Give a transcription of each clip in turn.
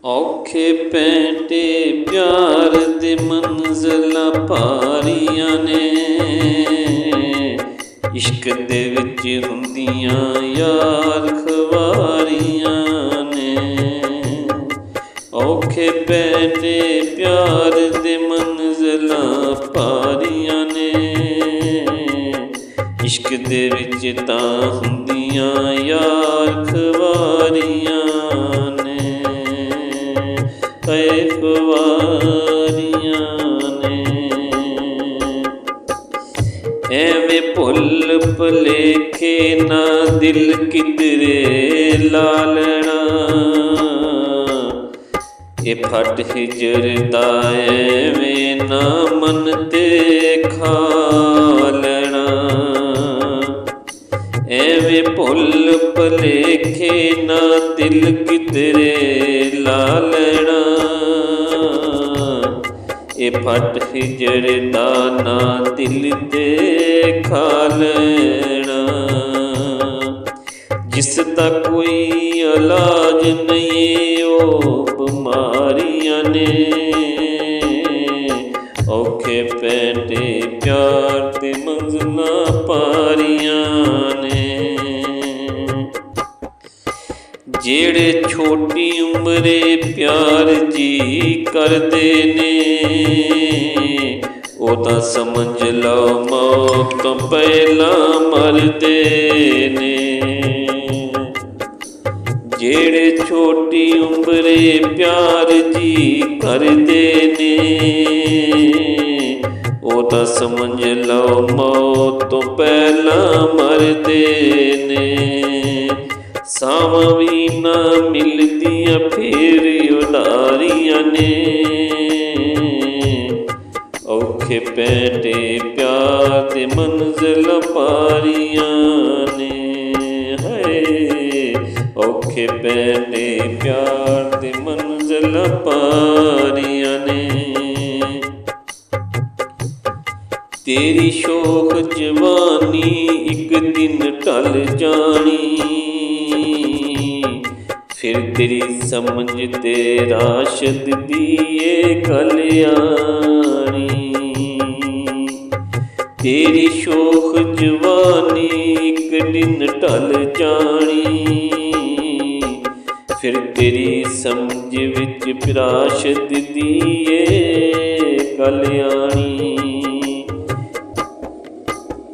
ਔਖੇ ਪੈਂਡੇ ਪਿਆਰ ਦੇ ਮੰਜ਼ਲਾਂ ਭਾਰੀਆਂ ਨੇ, ਇਸ਼ਕ ਦੇ ਵਿੱਚ ਹੁੰਦੀਆਂ ਯਾਰ ਖਵਾਰੀਆਂ ਨੇ। ਔਖੇ ਪੈਂਡੇ ਪਿਆਰ ਦੇ ਮੰਜ਼ਲਾਂ ਭਾਰੀਆਂ ਨੇ, ਇਸ਼ਕ ਦੇ ਵਿੱਚ ਤਾਂ ਹੁੰਦੀਆਂ ਯਾਰ ਖਵਾਰੀਆਂ ਨੇ, ਖਵਾਰੀਆਂ ਨੇ। ਐਵੇਂ ਭੁੱਲ ਭੁਲੇਖੇ ਨਾ ਦਿਲ ਕਿਧਰੇ ਲਾ ਲੈਣਾ, ਇਹ ਫਟ ਹਿਜਰ ਦਾ ਐਵੇਂ ਨਾ ਮਨ ਤੇ ਖਾ ਲੈਣਾ। ਐਵੇਂ ਭੁੱਲ ਭੁਲੇਖੇ ਨਾ ਦਿਲ ਕਿਧਰੇ ਲਾ ਲੈਣਾ, ਇਹ ਫਟ ਹਿਜਰ ਦਾ ਨਾ ਦਿਲ ਤੇ ਖਾ ਲੈਣਾ। ਜਿਸ ਦਾ ਕੋਈ ਇਲਾਜ ਨਹੀਂ ਉਹ ਬਿਮਾਰੀਆਂ ਨੇ, ਔਖੇ ਪੈਂਡੇ ਪਿਆਰ ਦੇ ਮੰਜ਼ਲਾਂ ਭਾਰੀਆਂ ਨੇ। ਜਿਹੜੇ ਛੋਟੀ ਉਮਰੇ ਪਿਆਰ ਜੀ ਕਰਦੇ ਨੇ, ਉਹ ਤਾਂ ਸਮਝ ਲਓ ਮੌਤ ਤੋਂ ਪਹਿਲਾਂ ਮਰਦੇ ਨੇ। ਜਿਹੜੇ ਛੋਟੀ ਉਮਰੇ ਪਿਆਰ ਜੀ ਕਰਦੇ ਨੇ, ਉਹ ਤਾਂ ਸਮਝ ਲਓ ਮੌਤ ਤੋਂ ਪਹਿਲਾਂ ਮਰਦੇ ਨੇ। ਸਾਵਾਂ ਵੀ ਨਾ ਮਿਲਦੀਆਂ ਫੇਰ ਉਡਾਰੀਆਂ ਨੇ, ਔਖੇ ਪੈਂਡੇ ਪਿਆਰ ਦੇ ਮੰਜ਼ਲਾਂ ਭਾਰੀਆਂ ਨੇ। ਹਾਏ ਔਖੇ ਪੈਂਡੇ ਪਿਆਰ ਦੇ ਮੰਜ਼ਲਾਂ ਭਾਰੀਆਂ ਨੇ। ਤੇਰੀ ਸ਼ੋਖ ਜਵਾਨੀ ਇੱਕ ਦਿਨ ਢਲ ਜਾਣੀ, ਫਿਰ ਤੇਰੀ ਸਮਝ ਤੇ ਰਾਸ਼ਦ ਦੀ ਏ ਕਲਿਆਣੀ। ਤੇਰੀ ਸ਼ੋਖ ਜਵਾਨੀ ਇੱਕ ਦਿਨ ਢਲ ਜਾਣੀ, ਫਿਰ ਤੇਰੀ ਸਮਝ ਵਿੱਚ ਰਾਸ਼ਦ ਦੀ ਏ ਕਲਿਆਣੀ।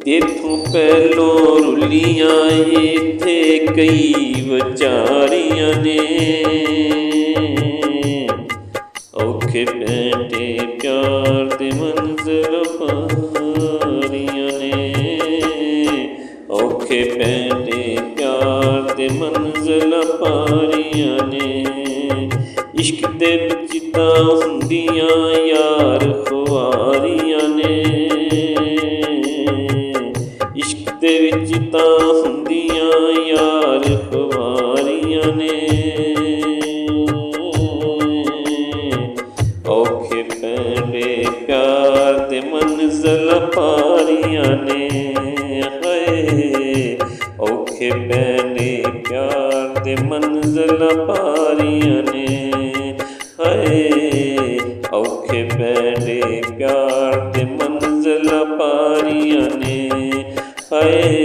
ਤੇਥੋਂ ਪਹਿਲੋਂ ਰੁੱਲੀਆਂ ਇੱਥੇ ਕਈ ਵਿਚਾਰੀਆਂ ਨੇ, ਔਖੇ ਪੈਂਡੇ ਪਿਆਰ ਦੇ ਮੰਜ਼ਲਾਂ ਭਾਰੀਆਂ ਨੇ। ਔਖੇ ਪੈਂਡੇ ਪਿਆਰ ਦੇ ਮੰਜ਼ਲਾਂ ਭਾਰੀਆਂ ਨੇ, ਇਸ਼ਕ ਦੇ ਵਿੱਚ ਤਾਂ ਹੁੰਦੀਆਂ ਯਾਰ ਖੁਆਰੀਆਂ ਨੇ। ਇਸ਼ਕ ਦੇ ਵਿੱਚ ਤਾਂ ਹੁੰਦੀਆਂ ਯਾਰ ਖੁਆਰੀਆਂ ਨੇ, ਔਖੇ ਪੈਂਡੇ ਪਿਆਰ ਦੇ ਮੰਜ਼ਲਾਂ ਭਾਰੀਆਂ ਨੇ। ਹਾਏ ਔਖੇ ਪੈਂਡੇ ਪਿਆਰ ਦੇ ਮੰਜ਼ਲਾਂ ਭਾਰੀਆਂ ਨੇ। ਹਾਏ ਔਖੇ ਪੈਂਡੇ ਪਿਆਰ ਦੇ ਮੰਜ਼ਲਾਂ ਭਾਰੀਆਂ ਨੇ। ਹਾਏ